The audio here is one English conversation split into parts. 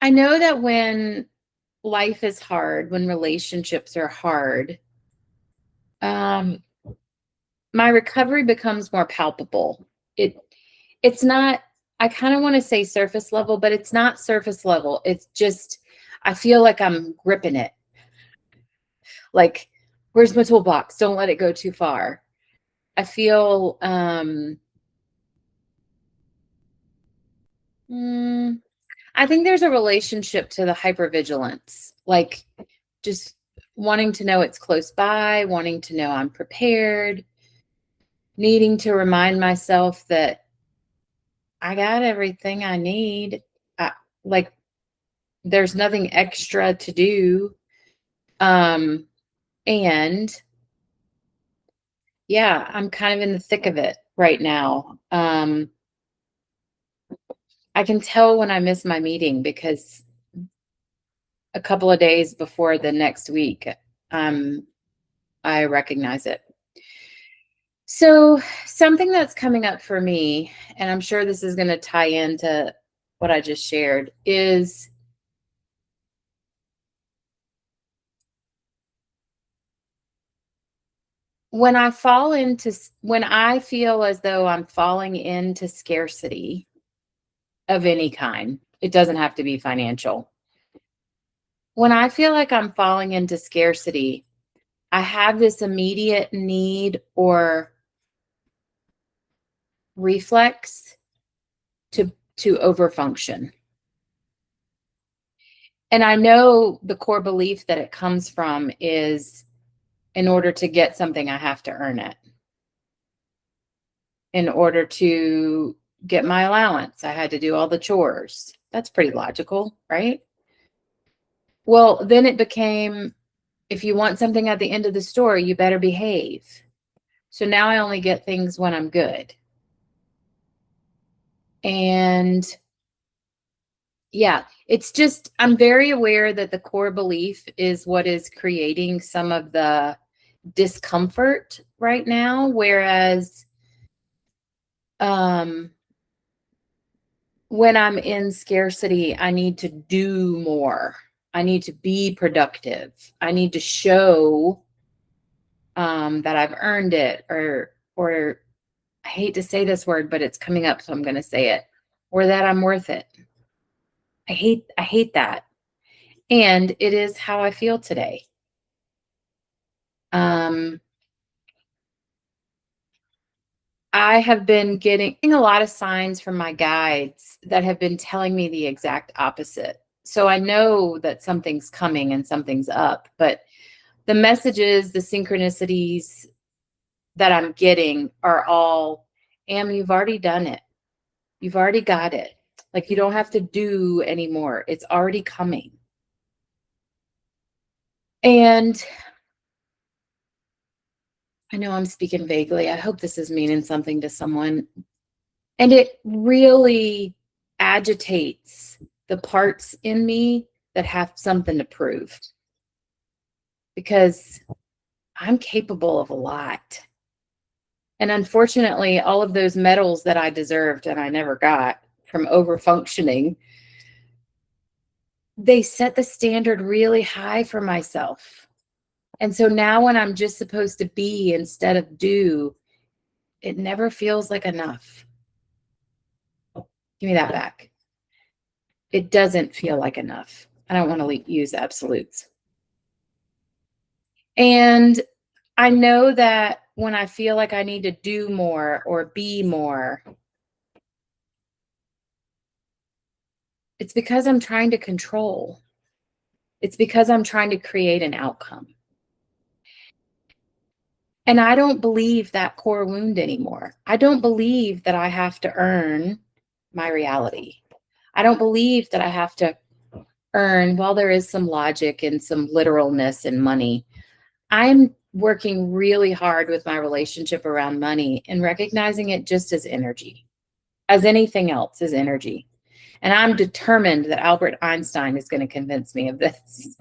I know that when life is hard, when relationships are hard, um, my recovery becomes more palpable. It it's not, I kind of want to say surface level, but it's not surface level. It's just I feel like I'm gripping it. Like, where's my toolbox? Don't let it go too far. I feel mm, I think there's a relationship to the hypervigilance. Like, just wanting to know it's close by, wanting to know I'm prepared, needing to remind myself that I got everything I need. I, like, there's nothing extra to do. Um, and yeah, I'm kind of in the thick of it right now. I can tell when I miss my meeting because a couple of days before the next week, um, I recognize it. So, something that's coming up for me, and I'm sure this is going to tie into what I just shared, is when I feel as though I'm falling into scarcity of any kind, it doesn't have to be financial. When I feel like I'm falling into scarcity, I have this immediate need or reflex to overfunction. And I know the core belief that it comes from is in order to get something, I have to earn it. In order to get my allowance, I had to do all the chores. That's pretty logical, right? Well, then it became, if you want something at the end of the story, you better behave. So now I only get things when I'm good. And yeah, it's just, I'm very aware that the core belief is what is creating some of the discomfort right now. Whereas, um, when I'm in scarcity, I need to do more. I need to be productive. I need to show that I've earned it, or I hate to say this word, but it's coming up, so I'm going to say it, or that I'm worth it. I hate that. And it is how I feel today. Um, I have been getting a lot of signs from my guides that have been telling me the exact opposite. So I know that something's coming and something's up, but the messages, the synchronicities that I'm getting are all, Am, you've already done it. You've already got it. Like, you don't have to do anymore. It's already coming. And I know I'm speaking vaguely. I hope this is meaning something to someone. And it really agitates the parts in me that have something to prove, because I'm capable of a lot. And unfortunately, all of those medals that I deserved and I never got from overfunctioning, they set the standard really high for myself. And so now when I'm just supposed to be instead of do, it never feels like enough. Give me that back. It doesn't feel like enough. I don't want to use absolutes. And I know that when I feel like I need to do more or be more, it's because I'm trying to control. It's because I'm trying to create an outcome. And I don't believe that core wound anymore. I don't believe that I have to earn my reality. I don't believe that I have to earn, while there is some logic and some literalness in money, I'm working really hard with my relationship around money and recognizing it just as energy, as anything else is energy. And I'm determined that Albert Einstein is going to convince me of this.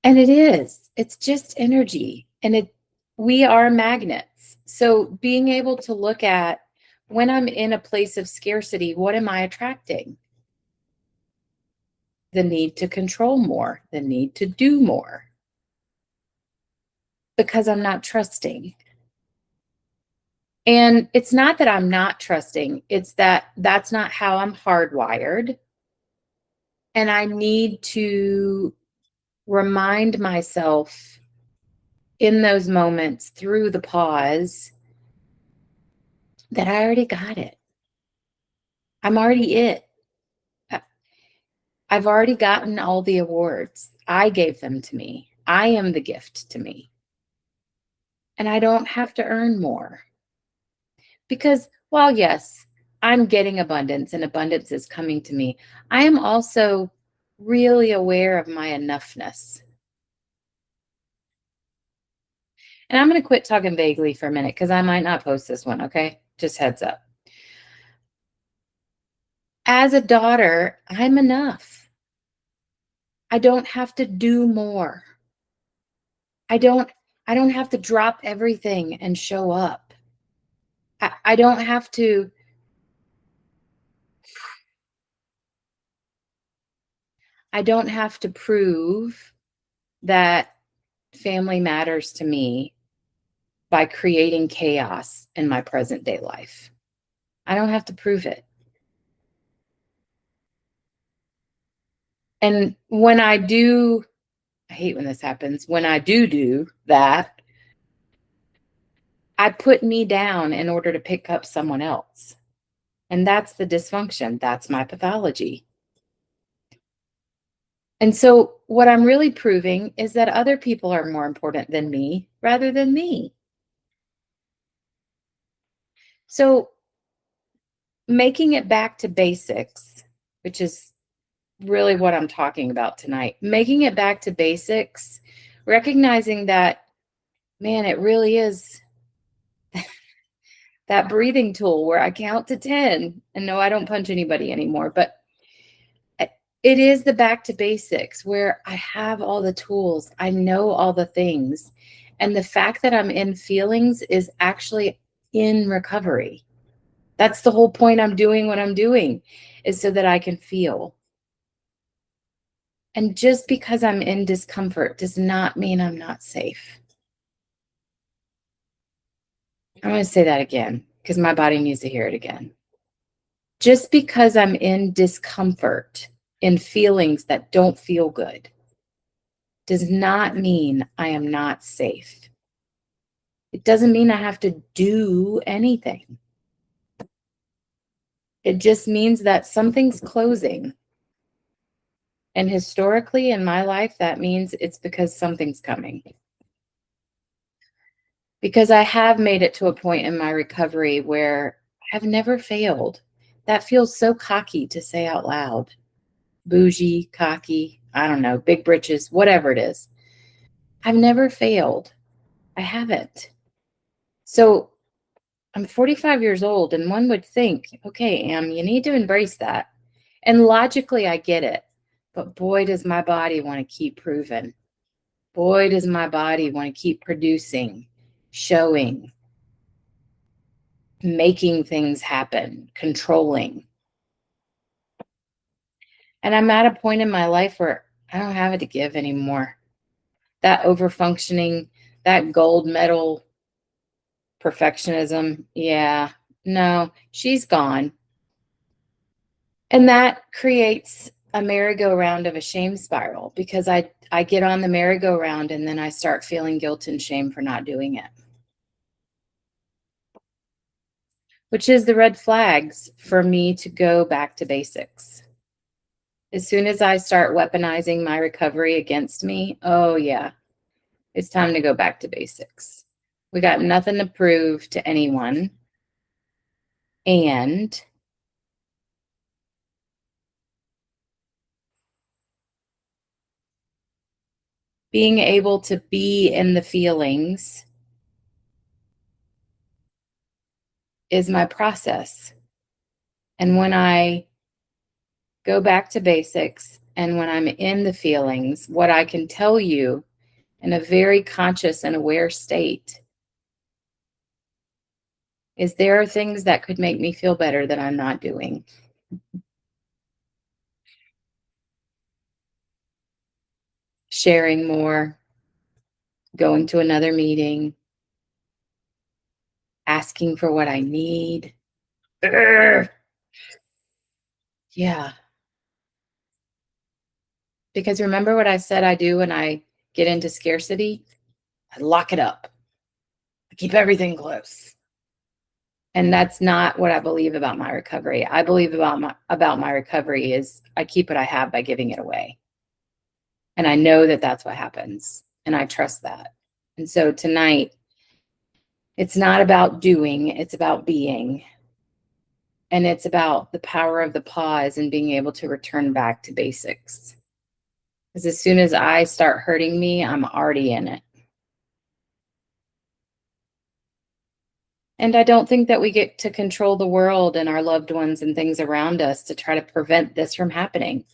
And it is. It's just energy. And we are magnets. So being able to look at when I'm in a place of scarcity, what am I attracting? The need to control more, the need to do more, because I'm not trusting. And it's not that I'm not trusting, it's that that's not how I'm hardwired. And I need to remind myself in those moments through the pause that I already got it. I'm already it. I've already gotten all the awards. I gave them to me. I am the gift to me. And I don't have to earn more. Because while, yes, I'm getting abundance and abundance is coming to me, I am also really aware of my enoughness. And I'm going to quit talking vaguely for a minute because I might not post this one, okay? Just heads up. As a daughter, I'm enough. I don't have to do more. I don't have to drop everything and show up. I don't have to prove that family matters to me by creating chaos in my present day life. I don't have to prove it. And when I do, I hate when this happens, when I do that, I put me down in order to pick up someone else. And that's the dysfunction. That's my pathology. And so what I'm really proving is that other people are more important than me rather than me. So making it back to basics, which is really what I'm talking about tonight, making it back to basics, recognizing that, man, it really is that breathing tool where I count to 10. And no, I don't punch anybody anymore, but it is the back to basics where I have all the tools. I know all the things. And the fact that I'm in feelings is actually in recovery. That's the whole point I'm doing what I'm doing, is so that I can feel. And just because I'm in discomfort does not mean I'm not safe. I'm going to say that again because my body needs to hear it again. Just because I'm in discomfort, in feelings that don't feel good, does not mean I am not safe. It doesn't mean I have to do anything. It just means that something's closing. And historically in my life, that means it's because something's coming. Because I have made it to a point in my recovery where I've never failed. That feels so cocky to say out loud. Bougie, cocky, I don't know, big britches, whatever it is. I've never failed. I haven't. So I'm 45 years old, and one would think, okay, Am, you need to embrace that. And logically, I get it. But boy, does my body want to keep proving. Boy, does my body want to keep producing, showing, making things happen, controlling. And I'm at a point in my life where I don't have it to give anymore. That overfunctioning, that gold medal perfectionism, yeah, no, she's gone. And that creates a merry-go-round of a shame spiral because I get on the merry-go-round and then I start feeling guilt and shame for not doing it. Which is the red flags for me to go back to basics. As soon as I start weaponizing my recovery against me, oh yeah, it's time to go back to basics. We got nothing to prove to anyone. And being able to be in the feelings is my process. And when I go back to basics and when I'm in the feelings, what I can tell you in a very conscious and aware state Is there things that could make me feel better that I'm not doing? Sharing more, going to another meeting, asking for what I need. Urgh. Yeah. Because remember what I said I do when I get into scarcity? I lock it up. I keep everything close. And that's not what I believe about my recovery. I believe about my recovery is I keep what I have by giving it away. And I know that that's what happens. And I trust that. And so tonight, it's not about doing, it's about being. And it's about the power of the pause and being able to return back to basics. Because as soon as I start hurting me, I'm already in it. And I don't think that we get to control the world and our loved ones and things around us to try to prevent this from happening.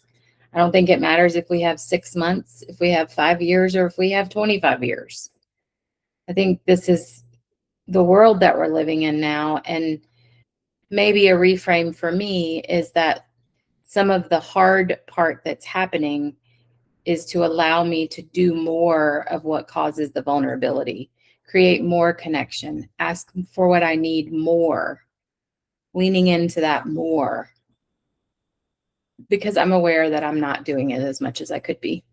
I don't think it matters if we have 6 months, if we have 5 years, or if we have 25 years. I think this is the world that we're living in now. And maybe a reframe for me is that some of the hard part that's happening is to allow me to do more of what causes the vulnerability, create more connection, ask for what I need more, leaning into that more, because I'm aware that I'm not doing it as much as I could be.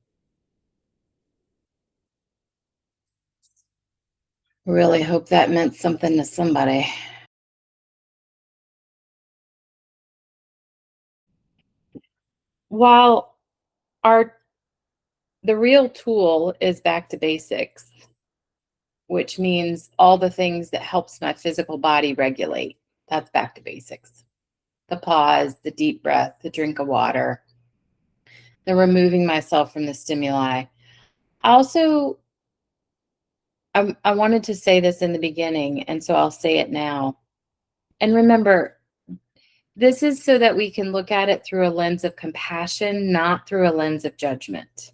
Really hope that meant something to somebody. While our the real tool is back to basics, which means all the things that helps my physical body regulate. That's back to basics. The pause, the deep breath, the drink of water, the removing myself from the stimuli. Also, I wanted to say this in the beginning, and so I'll say it now. And remember, this is so that we can look at it through a lens of compassion, not through a lens of judgment.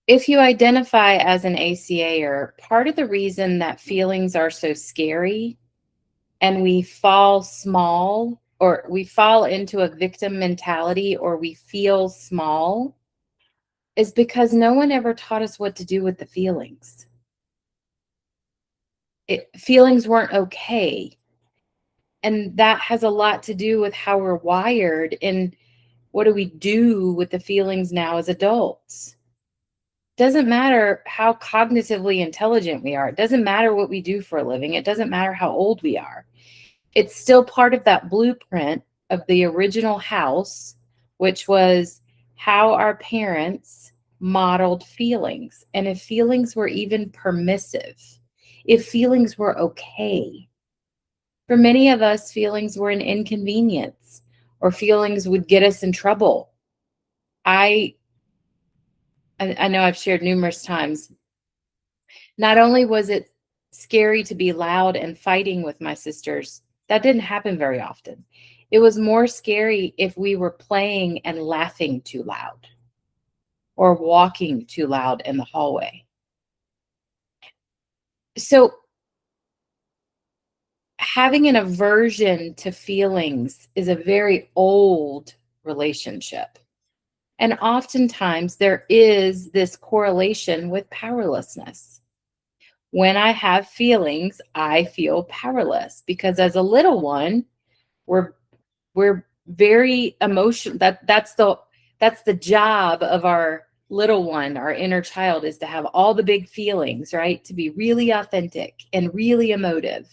If you identify as an ACAer, part of the reason that feelings are so scary and we fall small or we fall into a victim mentality or we feel small is because no one ever taught us what to do with the feelings. Feelings weren't okay. And that has a lot to do with how we're wired and what do we do with the feelings now as adults. Doesn't matter how cognitively intelligent we are. It doesn't matter what we do for a living. It doesn't matter how old we are. It's still part of that blueprint of the original house, which was how our parents modeled feelings. And if feelings were even permissive, if feelings were okay. For many of us, feelings were an inconvenience or feelings would get us in trouble. I know I've shared numerous times. Not only was it scary to be loud and fighting with my sisters, that didn't happen very often. It was more scary if we were playing and laughing too loud or walking too loud in the hallway. So, having an aversion to feelings is a very old relationship. And oftentimes there is this correlation with powerlessness. When I have feelings, I feel powerless because as a little one, we're we're very emotional. That's the job of our little one, our inner child, is to have all the big feelings, right? To be really authentic and really emotive.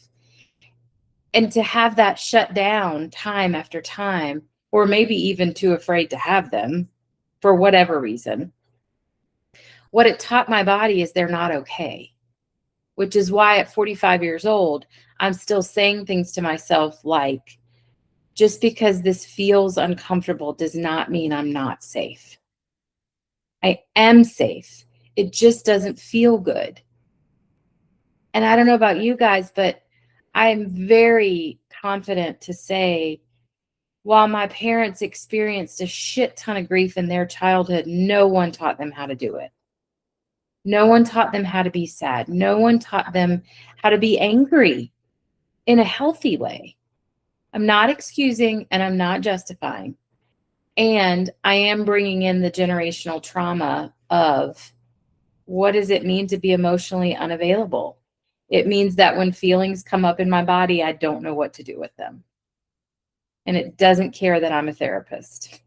And to have that shut down time after time, or maybe even too afraid to have them for whatever reason. What it taught my body is they're not okay, which is why at 45 years old, I'm still saying things to myself like, just because this feels uncomfortable does not mean I'm not safe. I am safe. It just doesn't feel good. And I don't know about you guys, but I'm very confident to say, while my parents experienced a shit ton of grief in their childhood, no one taught them how to do it. No one taught them how to be sad. No one taught them how to be angry in a healthy way. I'm not excusing and I'm not justifying. And I am bringing in the generational trauma of what does it mean to be emotionally unavailable? It means that when feelings come up in my body, I don't know what to do with them. And it doesn't care that I'm a therapist.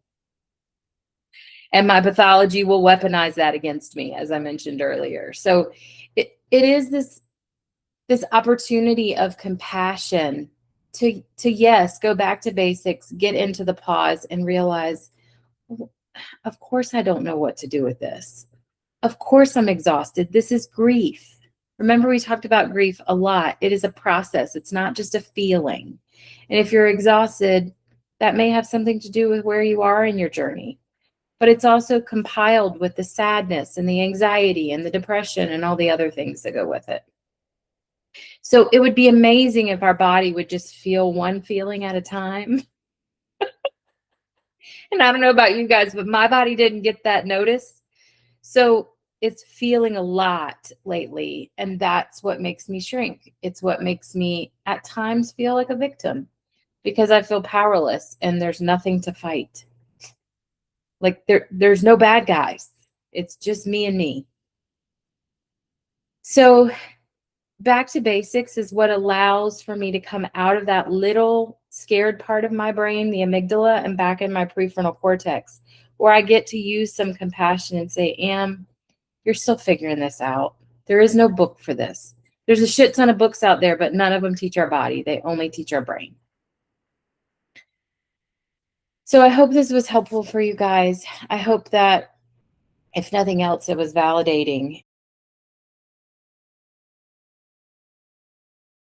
And my pathology will weaponize that against me, as I mentioned earlier. So it is this opportunity of compassion to yes, go back to basics, get into the pause and realize, of course I don't know what to do with this. Of course I'm exhausted. This is grief. Remember, we talked about grief a lot. It is a process. It's not just a feeling. And if you're exhausted, that may have something to do with where you are in your journey. But it's also compiled with the sadness and the anxiety and the depression and all the other things that go with it. So it would be amazing if our body would just feel one feeling at a time. And I don't know about you guys, but my body didn't get that notice. So it's feeling a lot lately. And that's what makes me shrink. It's what makes me at times feel like a victim because I feel powerless and there's nothing to fight. Like there's no bad guys. It's just me and me. So back to basics is what allows for me to come out of that little scared part of my brain, the amygdala, and back in my prefrontal cortex, where I get to use some compassion and say, Am, you're still figuring this out. There is no book for this. There's a shit ton of books out there, but none of them teach our body. They only teach our brain. So I hope this was helpful for you guys. I hope that if nothing else, it was validating